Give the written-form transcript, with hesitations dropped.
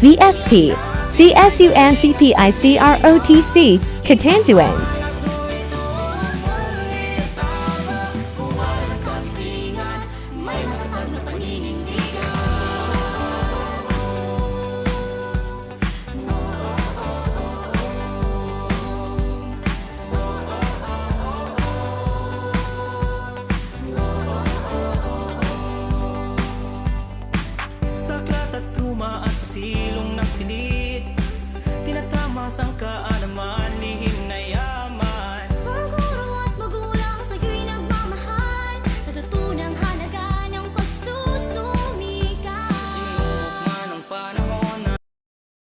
VSP, CSUNCPICROTC, Catanduanes. Silong ng silid, tinatamas ang kaalaman, lihim na yaman.